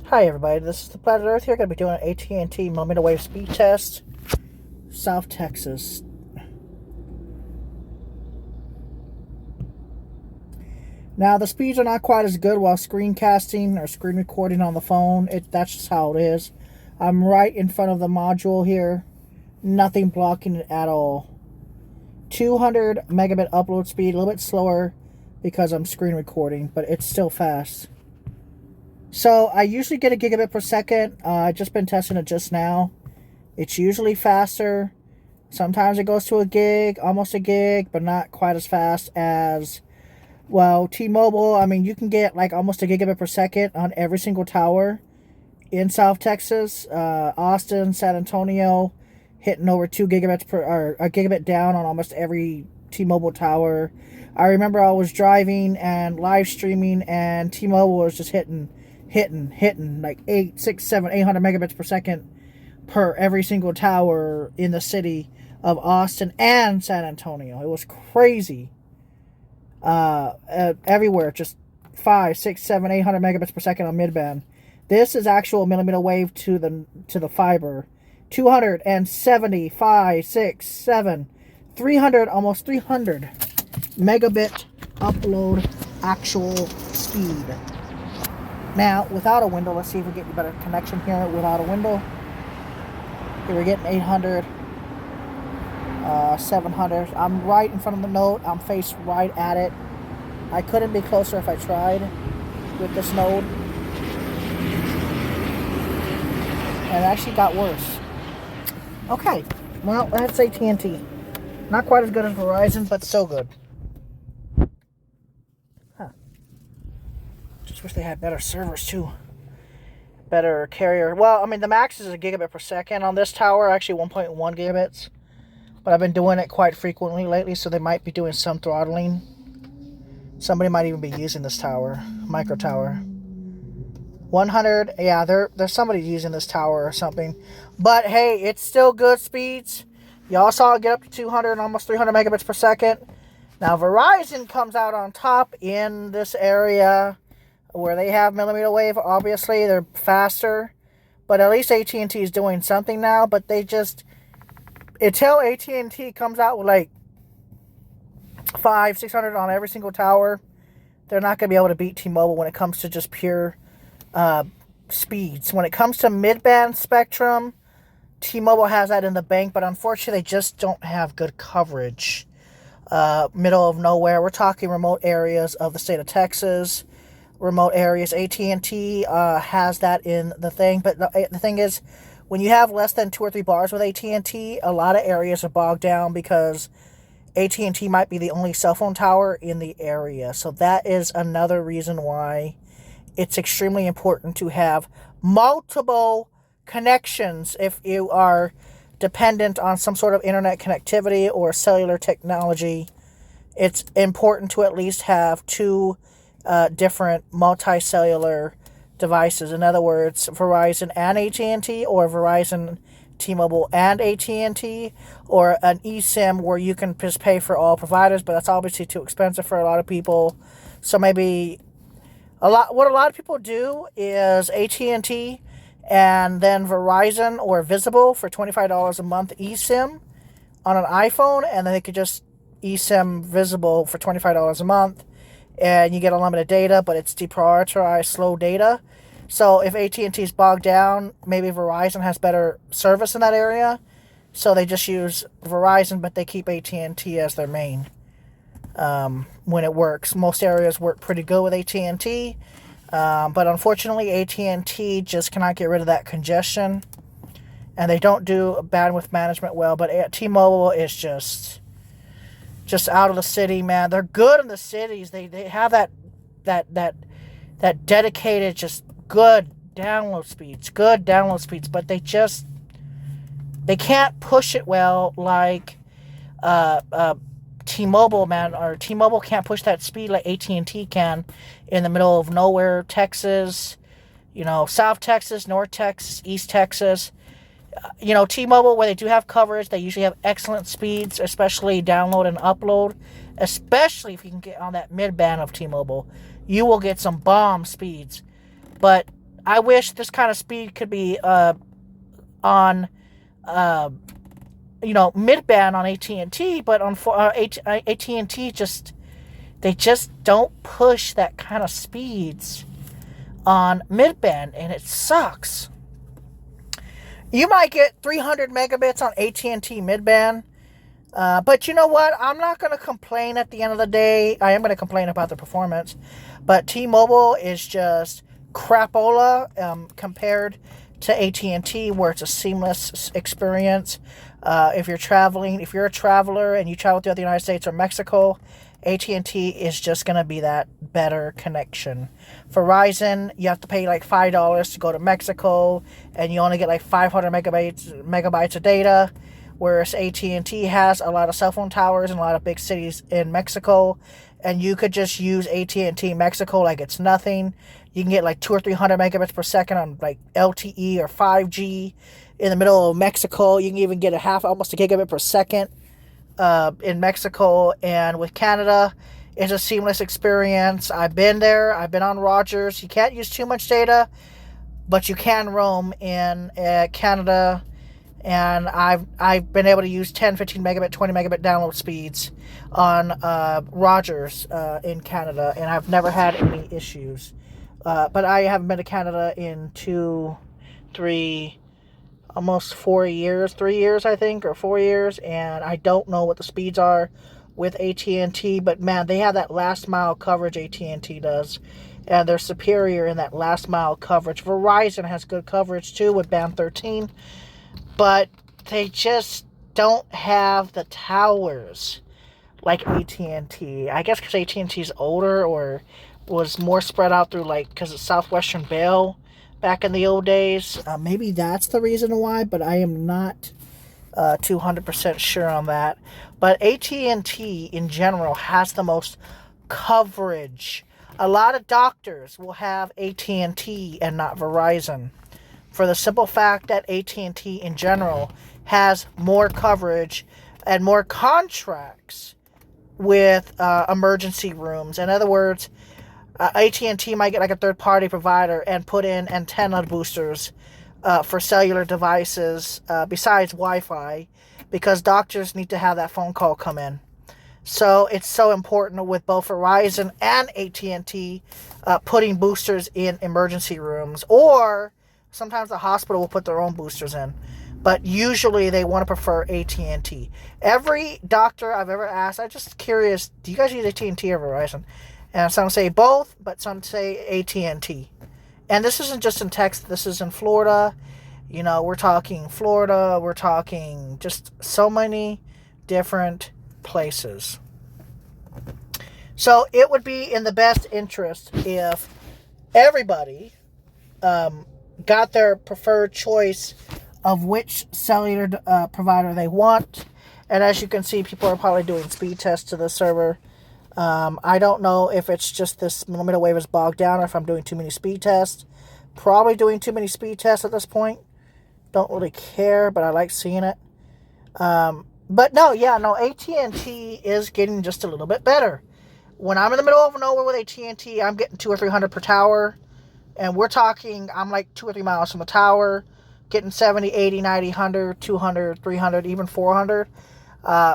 Hi everybody, this is the Planet Earth here. Going to be doing an AT&T MMWAVE speed test, South Texas. Now the speeds are not quite as good while screencasting or screen recording on the phone. That's just how it is. I'm right in front of the module here. Nothing blocking it at all. 200 megabit upload speed, a little bit slower because I'm screen recording, but it's still fast. So I usually get a gigabit per second. I've just been testing it just now. It's usually faster. Sometimes it goes to a gig, almost a gig, but not quite as fast as, well, T-Mobile. I mean, you can get like almost a gigabit per second on every single tower in South Texas. Austin, San Antonio, hitting over 2 gigabits per, or a gigabit down on almost every T-Mobile tower. I remember I was driving and live streaming, and T-Mobile was just hitting like 800 megabits per second per every single tower in the city of Austin and San Antonio. It was crazy. Everywhere, just 500, 600, 700, 800 megabits per second on midband. This is actual millimeter wave to the fiber. 275, 6, 7, 300, almost 300 megabit upload actual speed. Now, without a window, let's see if we get a better connection here without a window. Here we're getting 800, 700. I'm right in front of the node. I'm faced right at it. I couldn't be closer if I tried with this node. And it actually got worse. Okay, well, that's AT&T. Not quite as good as Verizon, but still good. Just wish they had better servers too. Better carrier. Well, I mean, the max is a gigabit per second on this tower, actually 1.1 gigabits. But I've been doing it quite frequently lately, so they might be doing some throttling. Somebody might even be using this tower, micro tower. 100, yeah, there's somebody using this tower or something. But hey, it's still good speeds. Y'all saw it get up to 200 and almost 300 megabits per second. Now Verizon comes out on top in this area where they have millimeter wave. Obviously, they're faster, but at least AT&T is doing something now. But they just, until AT&T comes out with like 500, 600 on every single tower, they're not going to be able to beat T-Mobile when it comes to just pure speeds. When it comes to mid-band spectrum, T-Mobile has that in the bank, but unfortunately, they just don't have good coverage. Middle of nowhere. We're talking remote areas of the state of Texas. Remote areas. AT&T has that in the thing, but the thing is, when you have less than 2 or 3 bars with AT&T, a lot of areas are bogged down because AT&T might be the only cell phone tower in the area. So that is another reason why it's extremely important to have multiple connections if you are dependent on some sort of internet connectivity or cellular technology. It's important to at least have 2 different multicellular devices. In other words, Verizon and AT&T, or Verizon, T-Mobile, and AT&T, or an eSIM where you can just pay for all providers, but that's obviously too expensive for a lot of people. So maybe what a lot of people do is AT&T and then Verizon or Visible for $25 a month eSIM on an iPhone, and then they could just eSIM Visible for $25 a month, and you get unlimited data, but it's deprioritized slow data. So if AT&T is bogged down, maybe Verizon has better service in that area, so they just use Verizon, but they keep AT&T as their main when it works. Most areas work pretty good with AT&T, but unfortunately AT&T just cannot get rid of that congestion, and they don't do bandwidth management well. But T-Mobile is just out of the city, man. They're good in the cities. They have that dedicated, just good download speeds, but they can't push it well like T-Mobile, man. Or T-Mobile can't push that speed like AT&T can in the middle of nowhere, Texas, South Texas, North Texas, East Texas. T-Mobile, where they do have coverage, they usually have excellent speeds, especially download and upload, especially if you can get on that mid-band of T-Mobile. You will get some bomb speeds. But I wish this kind of speed could be on uh, mid-band on AT&T, but on AT&T just don't push that kind of speeds on mid-band, and it sucks. You might get 300 megabits on AT&T mid-band, but you know what? I'm not going to complain at the end of the day. I am going to complain about the performance, but T-Mobile is just crapola compared to AT&T, where it's a seamless experience. If you're a traveler and you travel throughout the United States or Mexico, AT&T is just going to be that better connection. Verizon, you have to pay like $5 to go to Mexico, and you only get like 500 megabytes of data, whereas AT&T has a lot of cell phone towers in a lot of big cities in Mexico, and you could just use AT&T Mexico like it's nothing. You can get like 200 or 300 megabits per second on like LTE or 5G in the middle of Mexico. You can even get almost a gigabit per second in Mexico. And with Canada, it's a seamless experience. I've been there. I've been on Rogers. You can't use too much data, but you can roam in Canada. And I've been able to use 10, 15 megabit, 20 megabit download speeds on Rogers in Canada, and I've never had any issues. But I haven't been to Canada in 2, 3, almost 4 years, 3 years I think, or 4 years, and I don't know what the speeds are with AT&T, but man, they have that last mile coverage, AT&T does, and they're superior in that last mile coverage. Verizon has good coverage too with band 13, but they just don't have the towers like AT&T. I guess because AT&T's older or was more spread out through, like, because it's Southwestern Bell back in the old days. Maybe that's the reason why, but I am not 200% sure on that. But AT&T in general has the most coverage. A lot of doctors will have AT&T and not Verizon, for the simple fact that AT&T in general has more coverage and more contracts with emergency rooms. In other words, AT&T might get like a third-party provider and put in antenna boosters for cellular devices besides Wi-Fi, because doctors need to have that phone call come in. So it's so important with both Verizon and AT&T putting boosters in emergency rooms, or sometimes the hospital will put their own boosters in. But usually they want to prefer AT&T. Every doctor I've ever asked, I'm just curious, do you guys use AT&T or Verizon? And some say both, but some say AT&T. And this isn't just in Texas, this is in Florida. You know, we're talking Florida, we're talking just so many different places. So it would be in the best interest if everybody got their preferred choice of which cellular provider they want. And as you can see, people are probably doing speed tests to the server. I don't know if it's just this millimeter wave is bogged down or if I'm doing too many speed tests. Probably doing too many speed tests at this point. Don't really care, but I like seeing it. But no, AT&T is getting just a little bit better. When I'm in the middle of nowhere with AT&T, I'm getting 200 or 300 per tower. And we're talking, I'm like 2 or 3 miles from the tower, getting 70, 80, 90, 100, 200, 300, even 400.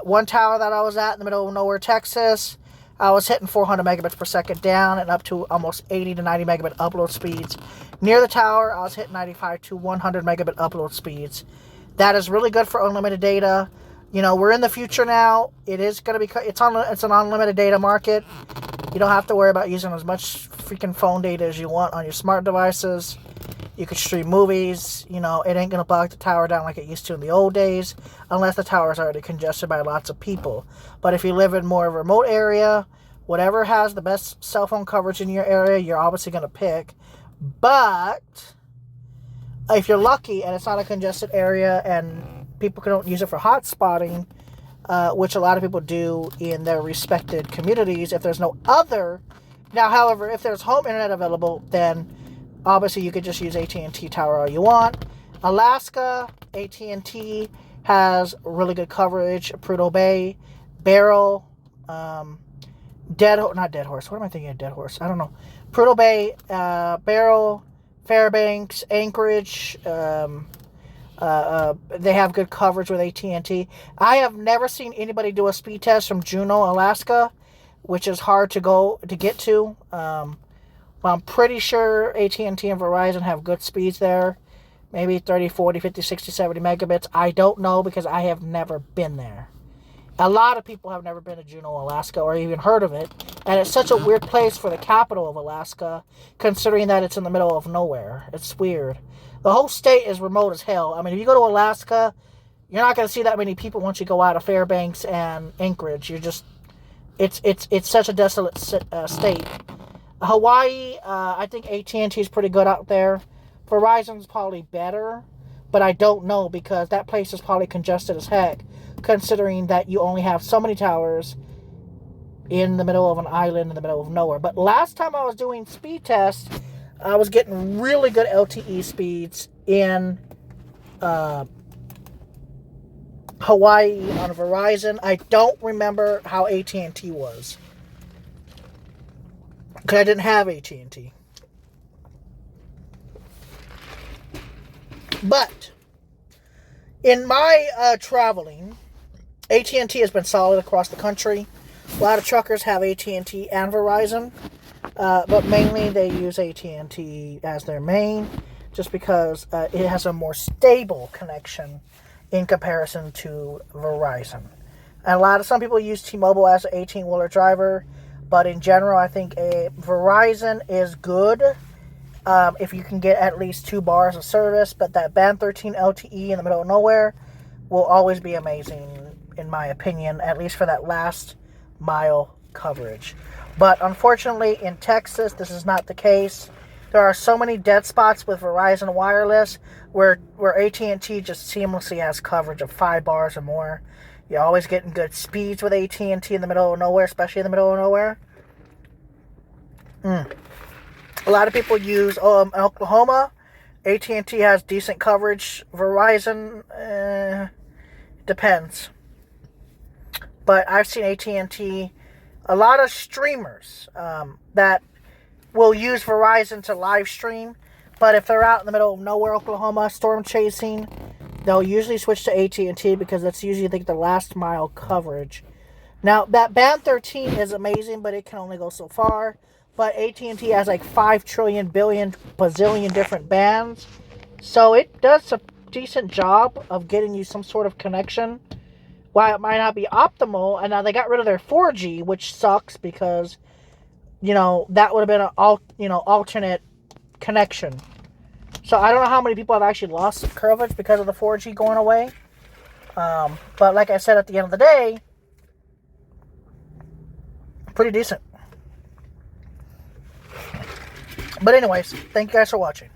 One tower that I was at in the middle of nowhere, Texas, I was hitting 400 megabits per second down and up to almost 80 to 90 megabit upload speeds. Near the tower, I was hitting 95 to 100 megabit upload speeds. That is really good for unlimited data. You know, we're in the future now. It is going to be, it's an unlimited data market. You don't have to worry about using as much freaking phone data as you want on your smart devices. You could stream movies. You know, it ain't going to bog the tower down like it used to in the old days, unless the tower is already congested by lots of people. But if you live in more of a remote area, whatever has the best cell phone coverage in your area, you're obviously going to pick. But if you're lucky and it's not a congested area and people don't use it for hotspotting, which a lot of people do in their respected communities, if there's no other. Now, however, if there's home internet available, then obviously you could just use AT&T tower all you want. Alaska, AT&T has really good coverage. Prudhoe Bay, Barrel, not Dead Horse. What am I thinking of? Dead Horse. I don't know. Prudhoe Bay, Barrel, Fairbanks, Anchorage. They have good coverage with AT&T. I have never seen anybody do a speed test from Juneau, Alaska, which is hard to get to. But I'm pretty sure AT&T and Verizon have good speeds there. Maybe 30, 40, 50, 60, 70 megabits. I don't know because I have never been there. A lot of people have never been to Juneau, Alaska, or even heard of it. And it's such a weird place for the capital of Alaska, considering that it's in the middle of nowhere. It's weird. The whole state is remote as hell. I mean, if you go to Alaska, you're not going to see that many people once you go out of Fairbanks and Anchorage. You're just, it's such a desolate state. Hawaii, I think AT&T is pretty good out there. Verizon's probably better, but I don't know because that place is probably congested as heck, considering that you only have so many towers in the middle of an island in the middle of nowhere. But last time I was doing speed tests, I was getting really good LTE speeds in Hawaii on Verizon. I don't remember how AT&T was, because I didn't have AT&T. But in my traveling, AT&T has been solid across the country. A lot of truckers have AT&T and Verizon, but mainly they use AT&T as their main, just because it has a more stable connection in comparison to Verizon. And some people use T-Mobile as an 18-wheeler driver, but in general, I think Verizon is good if you can get at least 2 bars of service, but that Band 13 LTE in the middle of nowhere will always be amazing, in my opinion, at least for that last mile coverage. But unfortunately, in Texas, this is not the case. There are so many dead spots with Verizon Wireless where AT&T just seamlessly has coverage of 5 bars or more. You're always getting good speeds with AT&T in the middle of nowhere, especially in the middle of nowhere. A lot of people use Oklahoma. AT&T has decent coverage. Verizon, depends. But I've seen AT&T, a lot of streamers that will use Verizon to live stream. But if they're out in the middle of nowhere, Oklahoma, storm chasing, they'll usually switch to AT&T because that's usually, I think, the last mile coverage. Now, that Band 13 is amazing, but it can only go so far. But AT&T has like 5 trillion, billion, bazillion different bands. So it does a decent job of getting you some sort of connection. While it might not be optimal, and now they got rid of their 4G, which sucks because, that would have been an alternate connection. So I don't know how many people have actually lost coverage because of the 4G going away. But like I said, at the end of the day, pretty decent. But anyways, thank you guys for watching.